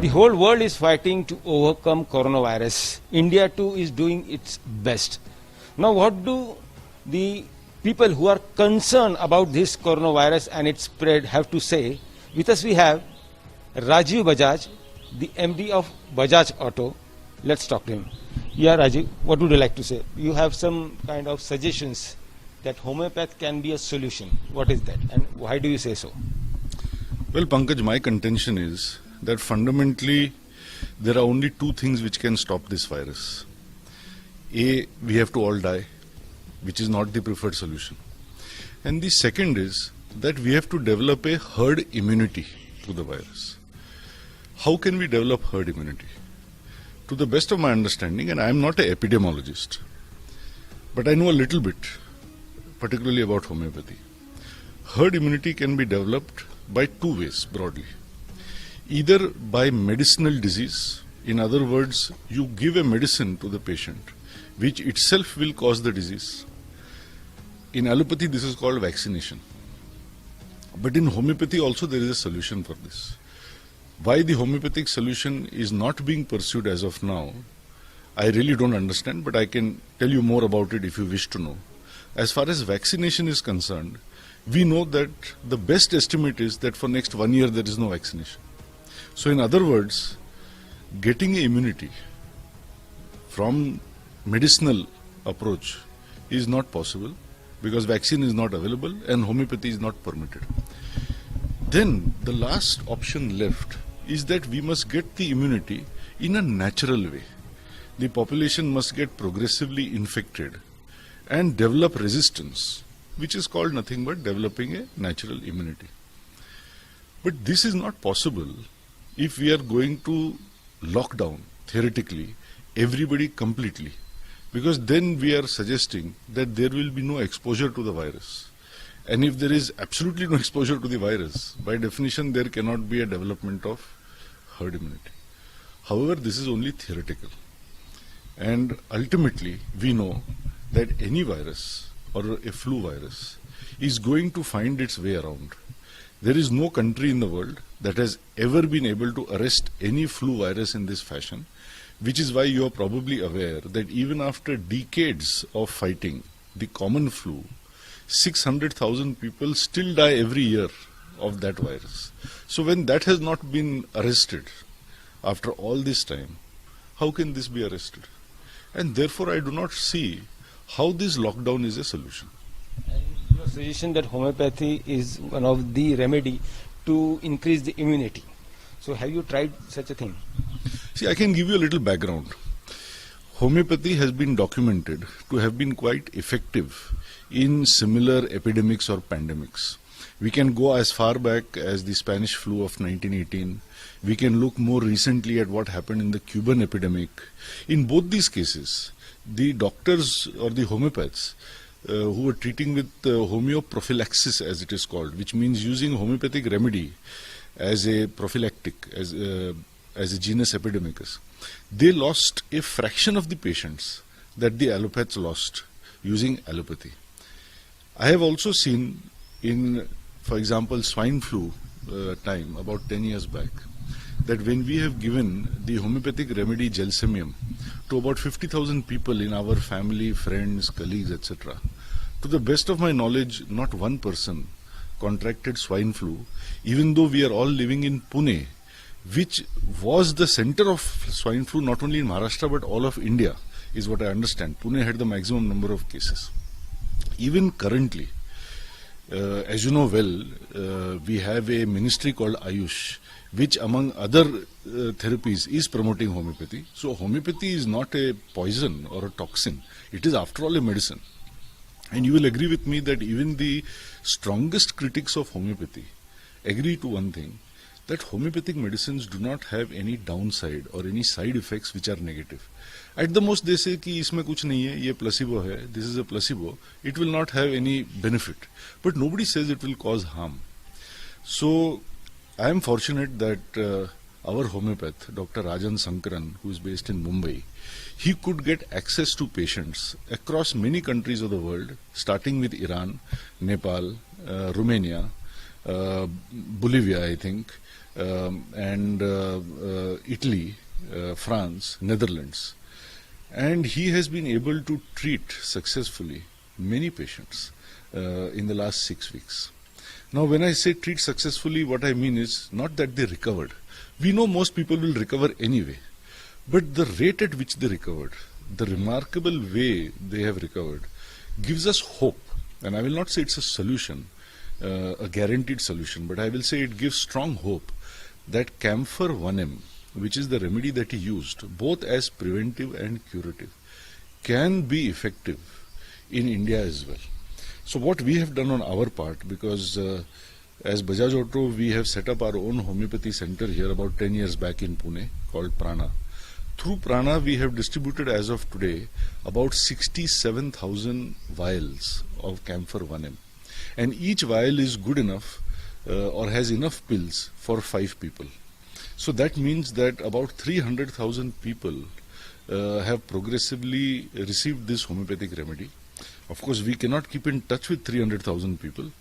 The whole world is fighting to overcome coronavirus. India too is doing its best. Now what do the people who are concerned about this coronavirus and its spread have to say? With us we have Rajiv Bajaj, the MD of Bajaj Auto. Let's talk to him. Yeah, Rajiv, what would you like to say? You have some kind of suggestions that homeopath can be a solution. What is that and why do you say so? Well, Pankaj, my contention is that fundamentally there are only two things which can stop this virus. A, we have to all die, which is not the preferred solution. And the second is that we have to develop a herd immunity to the virus. How can we develop herd immunity? To the best of my understanding, and I am not an epidemiologist, but I know a little bit, particularly about homeopathy. Herd immunity can be developed by two ways broadly. Either by medicinal disease, in other words, you give a medicine to the patient which itself will cause the disease. In allopathy, this is called vaccination. But in homeopathy also there is a solution for this. Why the homeopathic solution is not being pursued as of now, I really don't understand, but I can tell you more about it if you wish to know. As far as vaccination is concerned, we know that the best estimate is that for next 1 year there is no vaccination. So in other words, getting immunity from medicinal approach is not possible because vaccine is not available and homeopathy is not permitted. Then the last option left is that we must get the immunity in a natural way. The population must get progressively infected and develop resistance, which is called nothing but developing a natural immunity. But this is not possible if we are going to lock down, theoretically, everybody completely, because then we are suggesting that there will be no exposure to the virus. And if there is absolutely no exposure to the virus, by definition there cannot be a development of herd immunity. However, this is only theoretical. And ultimately, we know that any virus or a flu virus is going to find its way around. There is no country in the world that has ever been able to arrest any flu virus in this fashion, which is why you are probably aware that even after decades of fighting the common flu, 600,000 people still die every year of that virus. So when that has not been arrested after all this time, how can this be arrested? And therefore I do not see how this lockdown is a solution. Your suggestion that homeopathy is one of the remedy to increase the immunity. So have you tried such a thing? See, I can give you a little background. Homeopathy has been documented to have been quite effective in similar epidemics or pandemics. We can go as far back as the Spanish flu of 1918. We can look more recently at what happened in the Cuban epidemic. In both these cases, the doctors or the homeopaths who were treating with homeoprophylaxis, as it is called, which means using homeopathic remedy as a prophylactic, as a genus epidemicus, they lost a fraction of the patients that the allopaths lost using allopathy. I have also seen in, for example, swine flu time about 10 years back, that when we have given the homeopathic remedy gelsemium to about 50,000 people in our family, friends, colleagues, etc., to the best of my knowledge, not one person contracted swine flu, even though we are all living in Pune, which was the center of swine flu not only in Maharashtra but all of India, is what I understand. Pune had the maximum number of cases. Even currently, as you know well, we have a ministry called Ayush, which among other therapies is promoting homeopathy. So homeopathy is not a poison or a toxin. It is after all a medicine. And you will agree with me that even the strongest critics of homeopathy agree to one thing, that homeopathic medicines do not have any downside or any side effects which are negative. At the most they say कि इसमें कुछ नहीं है, ये placebo है, this is a placebo, it will not have any benefit. But nobody says it will cause harm. So I am fortunate that our homeopath, Dr. Rajan Sankaran, who is based in Mumbai, he could get access to patients across many countries of the world, starting with Iran, Nepal, Romania, Bolivia, I think, and Italy, France, Netherlands. And he has been able to treat successfully many patients in the last 6 weeks. Now, when I say treat successfully, what I mean is not that they recovered. We know most people will recover anyway. But the rate at which they recovered, the remarkable way they have recovered, gives us hope. And I will not say it's a solution, a guaranteed solution, but I will say it gives strong hope that Camphor 1M, which is the remedy that he used, both as preventive and curative, can be effective in India as well. So what we have done on our part, because as Bajaj Auto, we have set up our own homeopathy center here about 10 years back in Pune called Prana. Through Prana, we have distributed as of today about 67,000 vials of Camphor 1M. And each vial is good enough or has enough pills for 5 people. So that means that about 300,000 people have progressively received this homeopathic remedy. Of course, we cannot keep in touch with 300,000 people,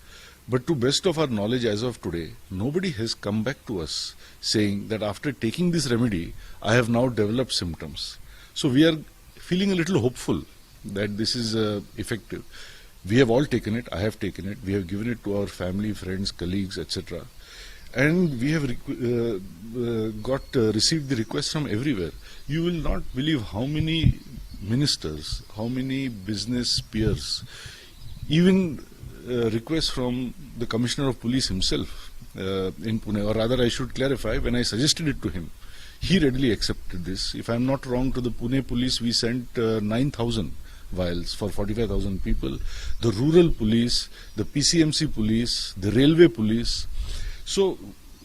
but to best of our knowledge as of today, nobody has come back to us saying that after taking this remedy, I have now developed symptoms. So we are feeling a little hopeful that this is effective. We have all taken it, I have taken it, we have given it to our family, friends, colleagues, etc. And we have received the requests from everywhere. You will not believe how many ministers, how many business peers, even requests from the Commissioner of Police himself in Pune, or rather I should clarify, when I suggested it to him, he readily accepted this. If I am not wrong, to the Pune police we sent 9,000 vials for 45,000 people, the rural police, the PCMC police, the railway police. So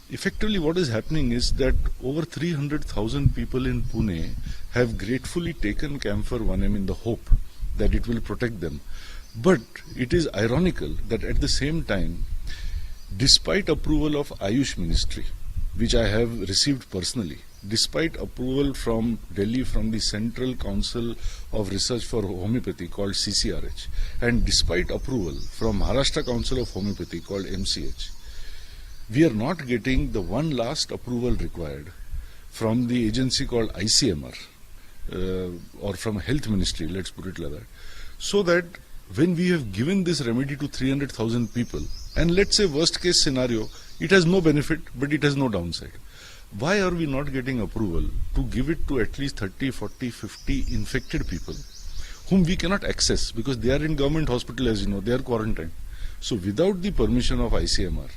effectively what is happening is that over 300,000 people in Pune have gratefully taken Camphor 1M in the hope that it will protect them. But it is ironical that at the same time, despite approval of Ayush Ministry, which I have received personally, despite approval from Delhi from the Central Council of Research for Homeopathy called CCRH, and despite approval from Maharashtra Council of Homeopathy called MCH, we are not getting the one last approval required from the agency called ICMR or from Health Ministry, let's put it like that, so that when we have given this remedy to 300,000 people, and let's say worst case scenario, it has no benefit but it has no downside. Why are we not getting approval to give it to at least 30, 40, 50 infected people whom we cannot access because they are in government hospital, as you know, they are quarantined. So without the permission of ICMR,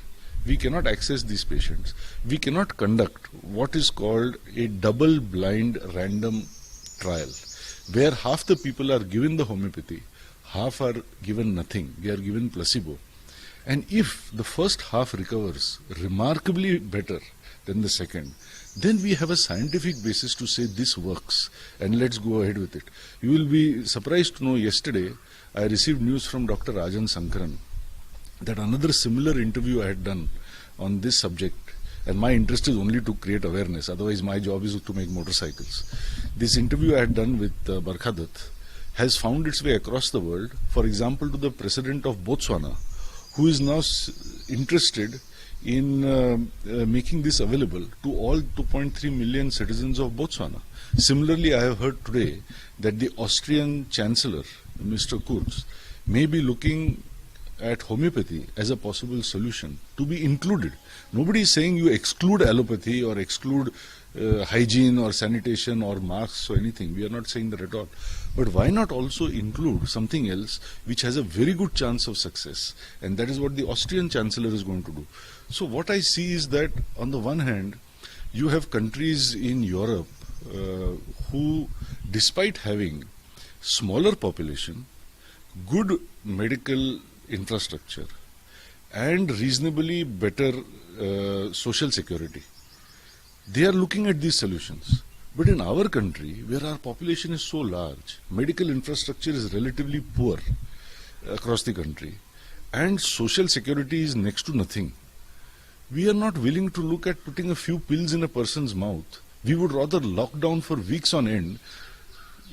we cannot access these patients. We cannot conduct what is called a double-blind random trial, where half the people are given the homeopathy, half are given nothing. They are given placebo. And if the first half recovers remarkably better than the second, then we have a scientific basis to say this works and let's go ahead with it. You will be surprised to know yesterday I received news from Dr. Rajan Sankaran that another similar interview I had done on this subject, and my interest is only to create awareness, otherwise my job is to make motorcycles. This interview I had done with Barkha Dutt has found its way across the world, for example to the president of Botswana, who is now interested in making this available to all 2.3 million citizens of Botswana. Similarly, I have heard today that the Austrian Chancellor, Mr. Kurz, may be looking at homeopathy as a possible solution to be included. Nobody is saying you exclude allopathy or exclude hygiene or sanitation or masks or anything. We are not saying that at all. But why not also include something else which has a very good chance of success? And that is what the Austrian Chancellor is going to do. So what I see is that on the one hand, you have countries in Europe who, despite having smaller population, good medical infrastructure and reasonably better social security, they are looking at these solutions. But in our country, where our population is so large, medical infrastructure is relatively poor across the country, and social security is next to nothing, we are not willing to look at putting a few pills in a person's mouth. We would rather lock down for weeks on end,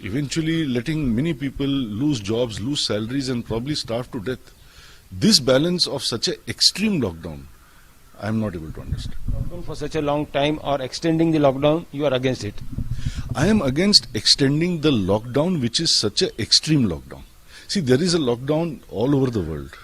eventually letting many people lose jobs, lose salaries, and probably starve to death. This balance of such an extreme lockdown, I am not able to understand. Lockdown for such a long time or extending the lockdown, you are against it. I am against extending the lockdown, which is such an extreme lockdown. See, there is a lockdown all over the world.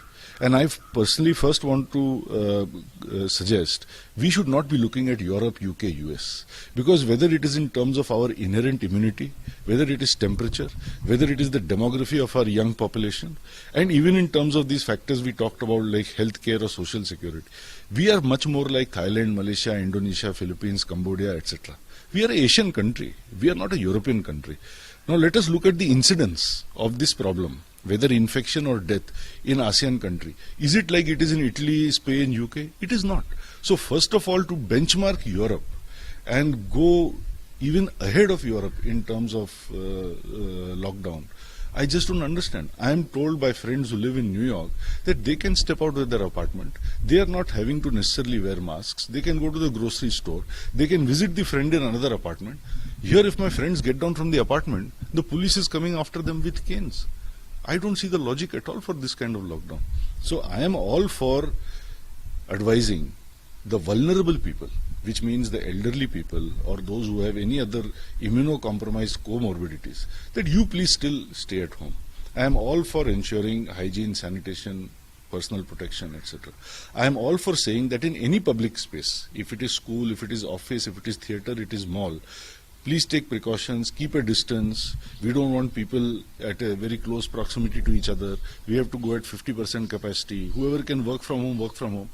And I personally first want to suggest we should not be looking at Europe, UK, US. Because whether it is in terms of our inherent immunity, whether it is temperature, whether it is the demography of our young population, and even in terms of these factors we talked about like healthcare or social security, we are much more like Thailand, Malaysia, Indonesia, Philippines, Cambodia, etc. We are an Asian country. We are not a European country. Now let us look at the incidence of this problem, whether infection or death in ASEAN country. Is it like it is in Italy, Spain, UK? It is not. So first of all, to benchmark Europe and go even ahead of Europe in terms of lockdown, I just don't understand. I am told by friends who live in New York that they can step out of their apartment. They are not having to necessarily wear masks. They can go to the grocery store. They can visit the friend in another apartment. Here, if my friends get down from the apartment, the police is coming after them with canes. I don't see the logic at all for this kind of lockdown. So I am all for advising the vulnerable people, which means the elderly people or those who have any other immunocompromised comorbidities, that you please still stay at home. I am all for ensuring hygiene, sanitation, personal protection, etc. I am all for saying that in any public space, if it is school, if it is office, if it is theatre, it is mall, please take precautions, keep a distance. We don't want people at a very close proximity to each other. We have to go at 50% capacity. Whoever can work from home, work from home.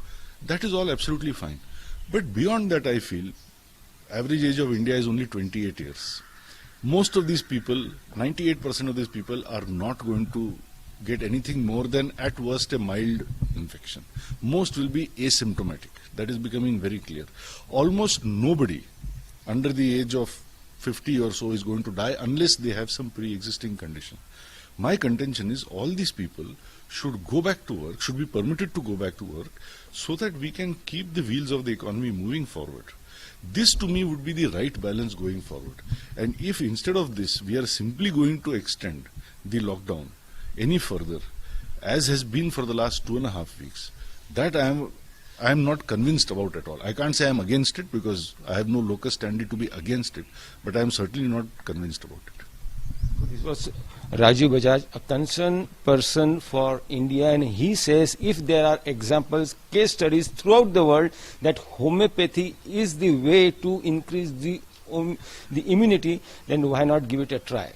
That is all absolutely fine. But beyond that, I feel, average age of India is only 28 years. Most of these people, 98% of these people are not going to get anything more than at worst a mild infection. Most will be asymptomatic. That is becoming very clear. Almost nobody under the age of 50 or so is going to die unless they have some pre-existing condition. My contention is all these people should go back to work, should be permitted to go back to work so that we can keep the wheels of the economy moving forward. This to me would be the right balance going forward. And if instead of this we are simply going to extend the lockdown any further, as has been for the last 2.5 weeks, that I am not convinced about at all. I can't say I am against it because I have no locus standi to be against it, but I am certainly not convinced about it. This was Rajiv Bajaj, a concerned person for India, and he says if there are examples, case studies throughout the world that homeopathy is the way to increase the immunity, then why not give it a try?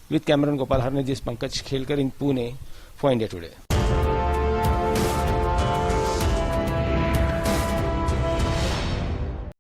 With Cameron Gopal Harne, this is Pankaj Khelkar in Pune for India Today.